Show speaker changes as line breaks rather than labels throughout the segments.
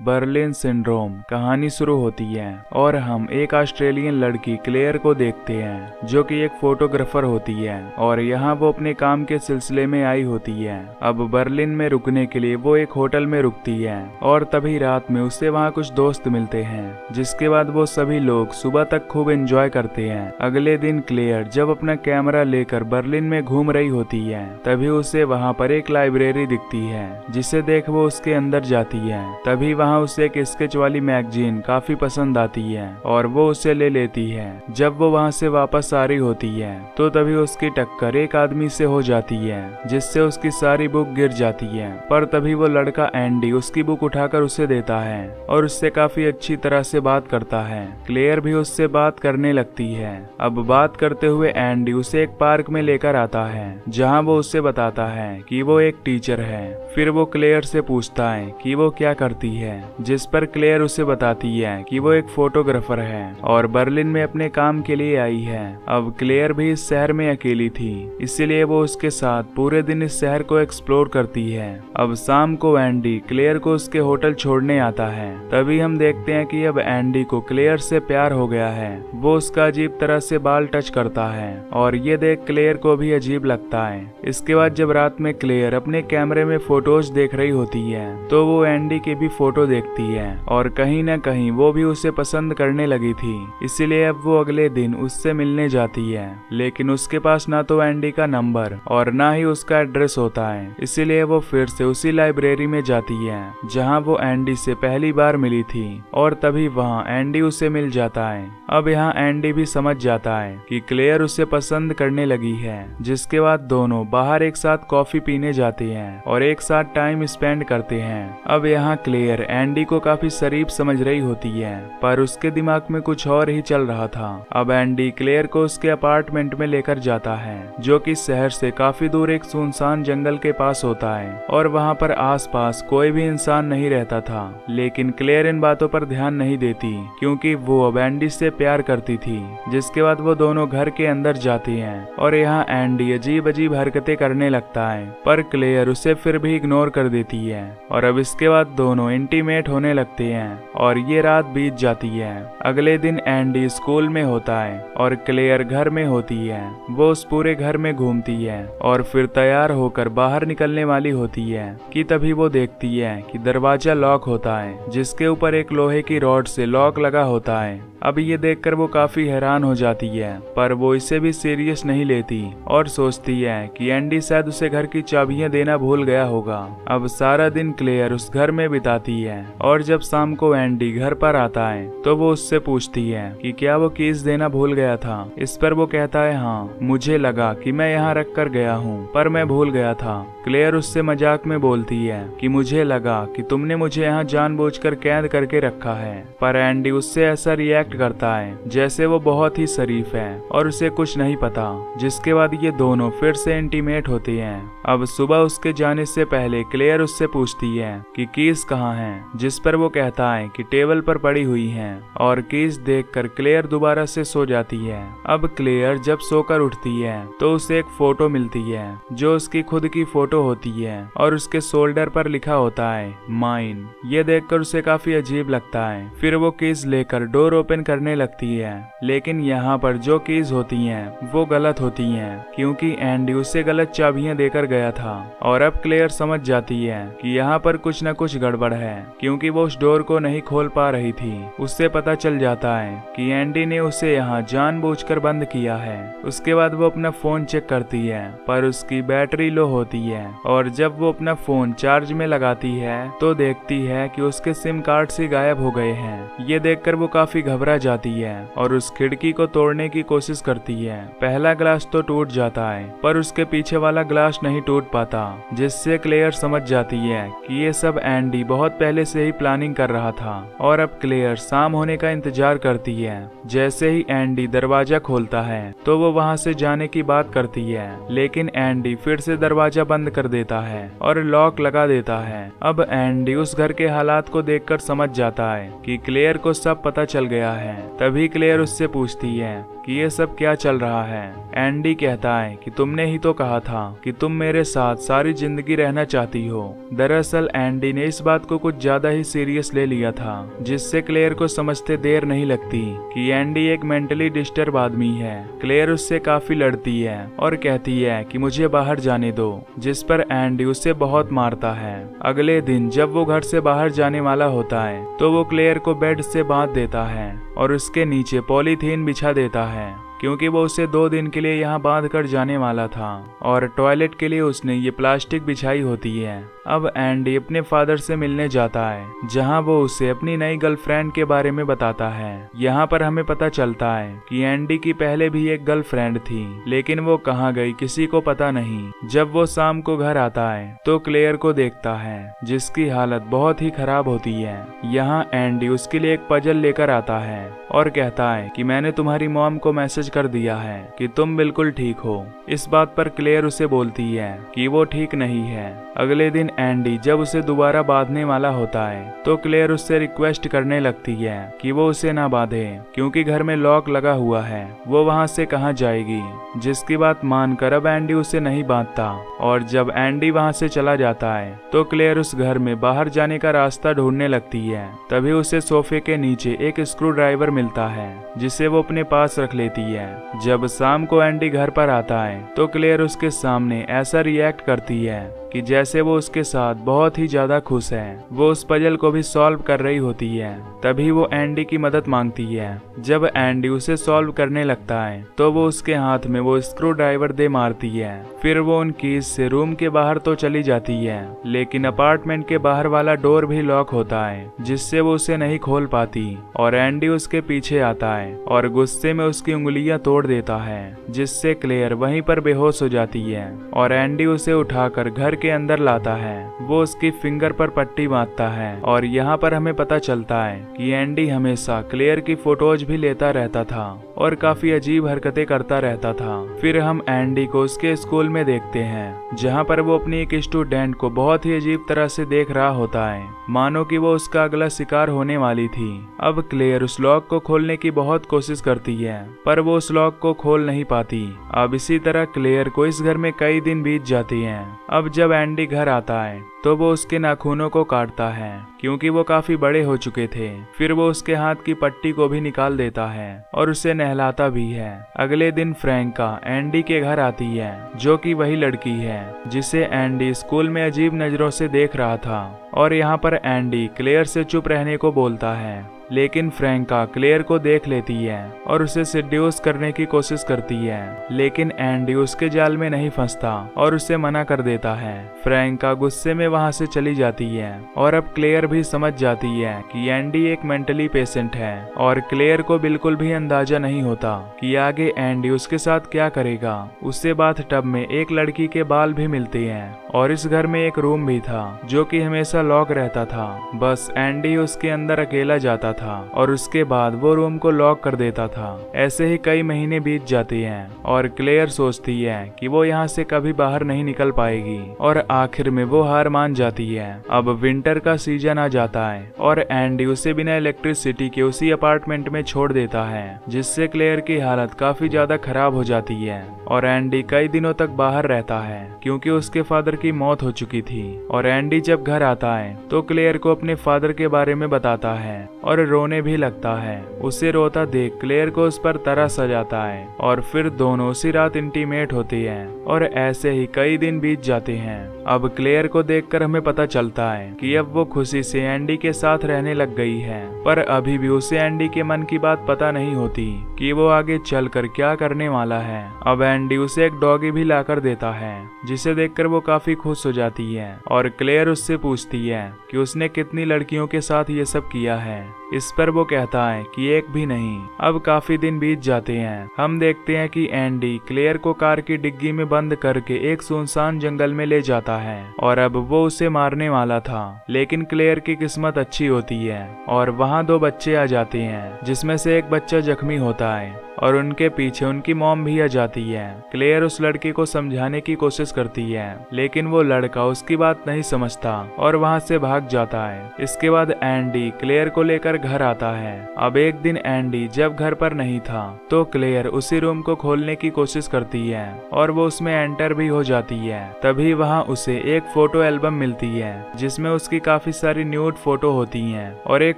Berlin syndrome कहानी शुरू होती है और हम एक ऑस्ट्रेलियन लड़की क्लेयर को देखते हैं जो कि एक फोटोग्राफर होती है और यहाँ वो अपने काम के सिलसिले में आई होती है। अब बर्लिन में रुकने के लिए वो एक होटल में रुकती है और तभी रात में उसे वहाँ कुछ दोस्त मिलते हैं, जिसके बाद वो सभी लोग सुबह तक खूब एंजॉय करते हैं। अगले दिन क्लेयर जब अपना कैमरा लेकर बर्लिन में घूम रही होती है तभी उसे वहाँ पर एक लाइब्रेरी दिखती है, जिसे देख वो उसके अंदर जाती है। तभी वहाँ उसे एक स्केच वाली मैगजीन काफी पसंद आती है और वो उसे ले लेती है। जब वो वहाँ से वापस आ रही होती है तो तभी उसकी टक्कर एक आदमी से हो जाती है, जिससे उसकी सारी बुक गिर जाती है। पर तभी वो लड़का एंडी उसकी बुक उठाकर उसे देता है और उससे काफी अच्छी तरह से बात करता है। क्लेयर भी उससे बात करने लगती है। अब बात करते हुए एंडी उसे एक पार्क में लेकर आता है जहाँ वो उसे बताता है कि वो एक टीचर है। फिर वो क्लेयर से पूछता है कि वो क्या करती है, जिस पर क्लेयर उसे बताती है कि वो एक फोटोग्राफर है और बर्लिन में अपने काम के लिए आई है। अब क्लेयर भी इस शहर में अकेली थी, इसीलिए वो उसके साथ पूरे दिन इस शहर को एक्सप्लोर करती है। अब शाम को एंडी क्लेयर को उसके होटल छोड़ने आता है। तभी हम देखते हैं कि अब एंडी को क्लेयर से प्यार हो गया है। वो उसका अजीब तरह से बाल टच करता है और ये देख क्लेयर को भी अजीब लगता है। इसके बाद जब रात में क्लेयर अपने कैमरे में फोटोज देख रही होती है तो वो एंडी की भी फोटो देखती है और कहीं न कहीं वो भी उसे पसंद करने लगी थी। इसीलिए अब वो अगले दिन उससे मिलने जाती है, लेकिन उसके पास ना तो एंडी का नंबर और ना ही उसका एड्रेस होता है। इसीलिए वो फिर से उसी लाइब्रेरी में जाती है जहां वो एंडी से पहली बार मिली थी और तभी वहां एंडी उसे मिल जाता है। अब यहाँ एंडी भी समझ जाता है कि क्लेयर उसे पसंद करने लगी है, जिसके बाद दोनों बाहर एक साथ कॉफी पीने जाते हैं और एक साथ टाइम स्पेंड करते हैं। अब यहाँ क्लेयर एंडी को काफी शरीफ समझ रही होती है, पर उसके दिमाग में कुछ और ही चल रहा था। अब एंडी क्लेयर को उसके अपार्टमेंट में लेकर जाता है जो कि शहर से काफी दूर एक सुनसान जंगल के पास होता है और वहाँ पर आसपास कोई भी इंसान नहीं रहता था। लेकिन क्लेयर इन बातों पर ध्यान नहीं देती क्योंकि वो अब एंडी से प्यार करती थी। जिसके बाद वो दोनों घर के अंदर जाती हैं और यहाँ एंडी अजीब अजीब हरकतें करने लगता है, पर क्लेयर उसे फिर भी इग्नोर कर देती है और अब इसके बाद दोनों इंटीमेट होने लगते हैं और ये रात बीत जाती है। अगले दिन एंडी स्कूल में होता है और क्लेयर घर में होती है। वो उस पूरे घर में घूमती है और फिर तैयार होकर बाहर निकलने वाली होती है कि तभी वो देखती है कि दरवाजा लॉक होता है, जिसके ऊपर एक लोहे की रॉड से लॉक लगा होता है। अब ये देखकर वो काफी हैरान हो जाती है, पर वो इसे भी सीरियस नहीं लेती और सोचती है कि एंडी शायद उसे घर की चाबियां देना भूल गया होगा। अब सारा दिन क्लेयर उस घर में बिताती है और जब शाम को एंडी घर पर आता है तो वो उससे पूछती है कि क्या वो कीज देना भूल गया था। इस पर वो कहता है हाँ, मुझे लगा कि मैं यहाँ रख कर गया हूँ पर मैं भूल गया था। क्लेयर उससे मजाक में बोलती है कि मुझे लगा कि तुमने मुझे यहाँ जानबूझकर कैद करके रखा है, पर एंडी उससे ऐसा रिएक्ट करता है जैसे वो बहुत ही शरीफ है और उसे कुछ नहीं पता। जिसके बाद ये दोनों फिर से इंटीमेट होते हैं। अब सुबह उसके जाने से पहले क्लेयर उससे पूछती है कि कीज कहाँ हैं, जिस पर वो कहता है कि टेबल पर पड़ी हुई हैं और कीज देखकर क्लेयर दोबारा से सो जाती है। अब क्लेयर जब सोकर उठती है तो उसे एक फोटो मिलती है जो उसकी खुद की फोटो होती है और उसके शोल्डर पर लिखा होता है माइन। ये देखकर उसे काफी अजीब लगता है। फिर वो कीज लेकर डोर ओपन करने लगती है, लेकिन यहाँ पर जो कीज होती हैं वो गलत होती हैं क्योंकि एंडी उसे गलत चाबियां देकर गया था। और अब क्लेयर समझ जाती है कि यहाँ पर कुछ न कुछ गड़बड़ है क्योंकि वो उस डोर को नहीं खोल पा रही थी। उससे पता चल जाता है कि एंडी ने उसे यहाँ जानबूझकर बंद किया है। उसके बाद वो अपना फोन चेक करती है पर उसकी बैटरी लो होती है और जब वो अपना फोन चार्ज में लगाती है तो देखती है कि उसके सिम कार्ड से गायब हो गए हैं। ये देखकर वो काफी घबरा जाती है और उस खिड़की को तोड़ने की कोशिश करती है। पहला ग्लास तो टूट जाता है पर उसके पीछे वाला ग्लास नहीं टूट पाता, जिससे क्लेयर समझ जाती है कि ये सब एंडी बहुत पहले से ही प्लानिंग कर रहा था। और अब क्लेयर शाम होने का इंतजार करती है। जैसे ही एंडी दरवाजा खोलता है तो वो वहाँ से जाने की बात करती है, लेकिन एंडी फिर से दरवाजा बंद कर देता है और लॉक लगा देता है। अब एंडी उस घर के हालात को देखकर समझ जाता है कि क्लेयर को सब पता चल गया है। तभी क्लेयर उससे पूछती है कि ये सब क्या चल रहा है। एंडी कहता है कि तुमने ही तो कहा था कि तुम मेरे साथ सारी जिंदगी रहना चाहती हो। दरअसल एंडी ने इस बात को कुछ ज्यादा ही सीरियस ले लिया था, जिससे क्लेयर को समझते देर नहीं लगती कि एंडी एक मेंटली डिस्टर्ब आदमी है। क्लेयर उससे काफी लड़ती है और कहती है कि मुझे बाहर जाने दो, जिस पर एंडी उसे बहुत मारता है। अगले दिन जब वो घर से बाहर जाने वाला होता है तो वो क्लेयर को बेड से बांध देता है और उसके नीचे पॉलीथीन बिछा देता है, क्योंकि वो उसे 2 दिन के लिए यहाँ बांध कर जाने वाला था और टॉयलेट के लिए उसने ये प्लास्टिक बिछाई होती है। अब एंडी अपने फादर से मिलने जाता है, जहाँ वो उसे अपनी नई गर्लफ्रेंड के बारे में बताता है। यहाँ पर हमें पता चलता है कि एंडी की पहले भी एक गर्लफ्रेंड थी, लेकिन वो कहाँ गई किसी को पता नहीं। जब वो शाम को घर आता है तो क्लेयर को देखता है, जिसकी हालत बहुत ही खराब होती है। यहाँ एंडी उसके लिए एक पजल लेकर आता है और कहता है कि मैंने तुम्हारी मॉम को मैसेज कर दिया है कि तुम बिल्कुल ठीक हो। इस बात पर क्लेयर उसे बोलती है कि वो ठीक नहीं है। अगले दिन एंडी जब उसे दोबारा बांधने वाला होता है तो क्लेयर उससे रिक्वेस्ट करने लगती है कि वो उसे ना बांधे, क्योंकि घर में लॉक लगा हुआ है, वो वहां से कहां जाएगी। जिसकी बात मानकर अब एंडी उसे नहीं बांधता और जब एंडी वहां से चला जाता है तो क्लेयर उस घर में बाहर जाने का रास्ता ढूंढने लगती है। तभी उसे सोफे के नीचे एक स्क्रू ड्राइवर मिलता है, जिसे वो अपने पास रख लेती है। जब शाम को एंडी घर पर आता है तो क्लेयर उसके सामने ऐसा रिएक्ट करती है कि जैसे वो उसके साथ बहुत ही ज्यादा खुश है। वो उस पजल को भी सॉल्व कर रही होती है। तभी वो एंडी की मदद मांगती है। जब एंडी उसे सॉल्व करने लगता है तो वो उसके हाथ में वो स्क्रू ड्राइवर दे मारती है। फिर वो उन कीज से रूम के बाहर तो चली जाती है, लेकिन अपार्टमेंट के बाहर वाला डोर भी लॉक होता है, जिससे वो उसे नहीं खोल पाती और एंडी उसके पीछे आता है और गुस्से में उसकी उंगलियां तोड़ देता है, जिससे क्लेयर वहीं पर बेहोश हो जाती है और एंडी उसे उठाकर घर के अंदर लाता है। वो उसकी फिंगर पर पट्टी बांधता है और यहाँ पर हमें पता चलता है कि एंडी हमेशा क्लेयर की फोटोज भी लेता रहता था और काफी अजीब हरकतें करता रहता था। फिर हम एंडी को उसके स्कूल में देखते हैं, जहाँ पर वो अपनी एक स्टूडेंट को बहुत ही अजीब तरह से देख रहा होता है, मानो कि वो उसका अगला शिकार होने वाली थी। अब क्लेयर उस लॉक को खोलने की बहुत कोशिश करती है, पर वो उस लॉक को खोल नहीं पाती। अब इसी तरह क्लेयर को इस घर में कई दिन बीत जाते हैं। अब जब एंडी घर आता है तो वो उसके नाखूनों को काटता है, क्योंकि वो काफी बड़े हो चुके थे। फिर वो उसके हाथ की पट्टी को भी निकाल देता है और उसे नहलाता भी है। अगले दिन फ्रैंका एंडी के घर आती है, जो कि वही लड़की है जिसे एंडी स्कूल में अजीब नजरों से देख रहा था। और यहाँ पर एंडी क्लेयर से चुप रहने को बोलता है, लेकिन फ्रैंका क्लेयर को देख लेती है और उसे सेड्यूस करने की कोशिश करती है, लेकिन एंडी उसके जाल में नहीं फंसता और उसे मना कर देता है। फ्रैंका गुस्से में वहां से चली जाती है और अब क्लेयर भी समझ जाती है कि एंडी एक मेंटली पेशेंट है और क्लेयर को बिल्कुल भी अंदाजा नहीं होता कि आगे एंडी उसके साथ क्या करेगा। उससे बाथटब में एक लड़की के बाल भी मिलते हैं और इस घर में एक रूम भी था जो कि हमेशा लॉक रहता था। बस एंडी उसके अंदर अकेला जाता था और उसके बाद वो रूम को लॉक कर देता था। ऐसे ही कई महीने बीत जाते हैं और क्लेयर सोचती है कि वो यहाँ से कभी बाहर नहीं निकल पाएगी और आखिर में वो हार मान जाती है। अब विंटर का सीजन आ जाता है और एंडी उसे बिना इलेक्ट्रिसिटी के उसी अपार्टमेंट में छोड़ देता है, जिससे क्लेयर की हालत काफी ज्यादा खराब हो जाती है और एंडी कई दिनों तक बाहर रहता है, क्योंकि उसके फादर की मौत हो चुकी थी। और एंडी जब घर आता है तो क्लेयर को अपने फादर के बारे में बताता है और रोने भी लगता है। उसे रोता देख क्लेयर को उस पर तरस आ जाता है और फिर दोनों उसी रात इंटीमेट होते हैं और ऐसे ही कई दिन बीत जाते हैं। अब क्लेयर को देखकर हमें पता चलता है कि अब वो खुशी से एंडी के साथ रहने लग गई है, पर अभी भी उसे एंडी के मन की बात पता नहीं होती कि वो आगे चलकर क्या करने वाला है। अब एंडी उसे एक डॉगी भी लाकर देता है, जिसे देखकर वो काफी खुश हो जाती है और क्लेयर उससे पूछती है कि उसने कितनी लड़कियों के साथ ये सब किया है। इस पर वो कहता है कि एक भी नहीं। अब काफी दिन बीत जाते हैं। हम देखते हैं कि एंडी क्लेयर को कार की डिग्गी में बंद करके एक सुनसान जंगल में ले जाता है और अब वो उसे मारने वाला था, लेकिन क्लेयर की किस्मत अच्छी होती है और वहाँ 2 बच्चे आ जाते हैं, जिसमें से एक बच्चा जख्मी होता है और उनके पीछे उनकी मॉम भी आ जाती है। क्लेयर उस लड़की को समझाने की कोशिश करती है, लेकिन वो लड़का उसकी बात नहीं समझता और वहाँ से भाग जाता है। इसके बाद एंडी क्लेयर को लेकर घर आता है। अब एक दिन एंडी जब घर पर नहीं था तो क्लेयर उसी रूम को खोलने की कोशिश करती है और वो उसमें एंटर भी हो जाती है। तभी वहाँ उसे एक फोटो एल्बम मिलती है जिसमें उसकी काफी सारी न्यूड फोटो होती हैं और एक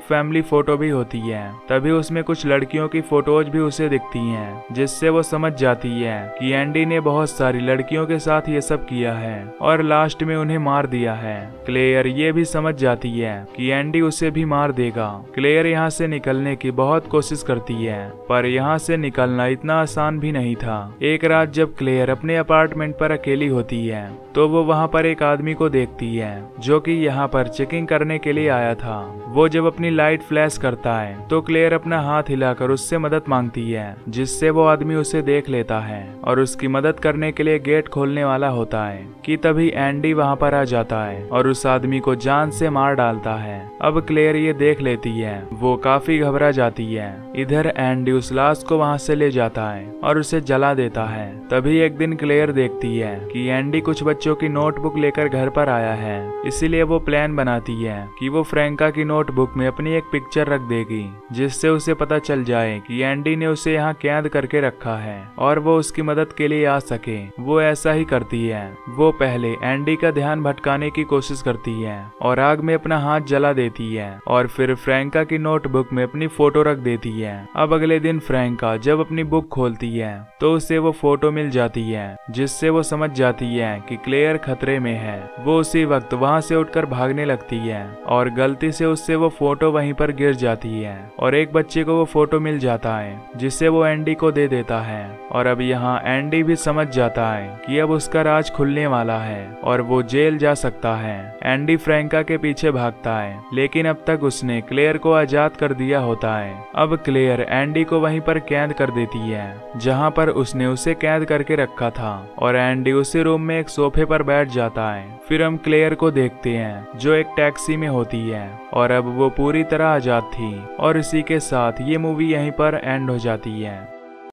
फैमिली फोटो भी होती है। तभी उसमें कुछ लड़कियों की फोटोज भी उसे दिखती हैं, जिससे वो समझ जाती है कि एंडी ने बहुत सारी लड़कियों के साथ ये सब किया है और लास्ट में उन्हें मार दिया है। क्लेयर ये भी समझ जाती है कि एंडी उसे भी मार देगा। क्लेयर यहाँ से निकलने की बहुत कोशिश करती है, पर यहाँ से निकलना इतना आसान भी नहीं था। एक रात जब क्लेयर अपने अपार्टमेंट पर अकेली होती है तो वो वहाँ पर एक आदमी को देखती है जो कि यहाँ पर चेकिंग करने के लिए आया था। वो जब अपनी लाइट फ्लैश करता है तो क्लेयर अपना हाथ हिलाकर उससे मदद मांगती है, जिससे वो आदमी उसे देख लेता है और उसकी मदद करने के लिए गेट खोलने वाला होता है कि तभी एंडी वहाँ पर आ जाता है और उस आदमी को जान से मार डालता है। अब क्लेयर ये देख लेती है, वो काफी घबरा जाती है। इधर एंडी उस लाश को वहाँ से ले जाता है और उसे जला देता है। तभी एक दिन क्लेयर देखती है कि एंडी कुछ बच्चों की नोटबुक लेकर घर पर आया है, इसीलिए वो प्लान बनाती है कि वो फ्रैंका की नोटबुक में अपनी एक पिक्चर रख देगी, जिससे उसे पता चल जाए कि एंडी ने उसे यहाँ कैद करके रखा है और वो उसकी मदद के लिए आ सके। वो ऐसा ही करती है। वो पहले एंडी का ध्यान भटकाने की कोशिश करती है और आग में अपना हाथ जला देती है और फिर फ्रैंका की नोटबुक में अपनी फोटो रख देती है। अब अगले दिन फ्रैंका जब अपनी बुक खोलती है तो उसे वो फोटो मिल जाती है, जिससे वो समझ जाती है कि क्लेयर खतरे में है। वो उसी वक्त वहाँ से उठकर भागने लगती है और गलती से उससे वो फोटो वहीं पर गिर जाती है और एक बच्चे को वो फोटो मिल जाता है, जिसे वो एंडी को दे देता है। और अब यहाँ एंडी भी समझ जाता है कि अब उसका राज खुलने वाला है और वो जेल जा सकता है। एंडी फ्रैंका के पीछे भागता है, लेकिन अब तक उसने क्लेयर को आजाद कर दिया होता है। अब क्लेयर एंडी को वहीं पर कैद कर देती है जहाँ पर उसने उसे कैद करके रखा था और एंडी उसी रूम में एक सोफे पर बैठ जाता है। फिर हम क्लेयर को देखते हैं जो एक टैक्सी में होती है और अब वो पूरी तरह आजाद थी। और इसी के साथ ये मूवी यहीं पर एंड हो जाती है।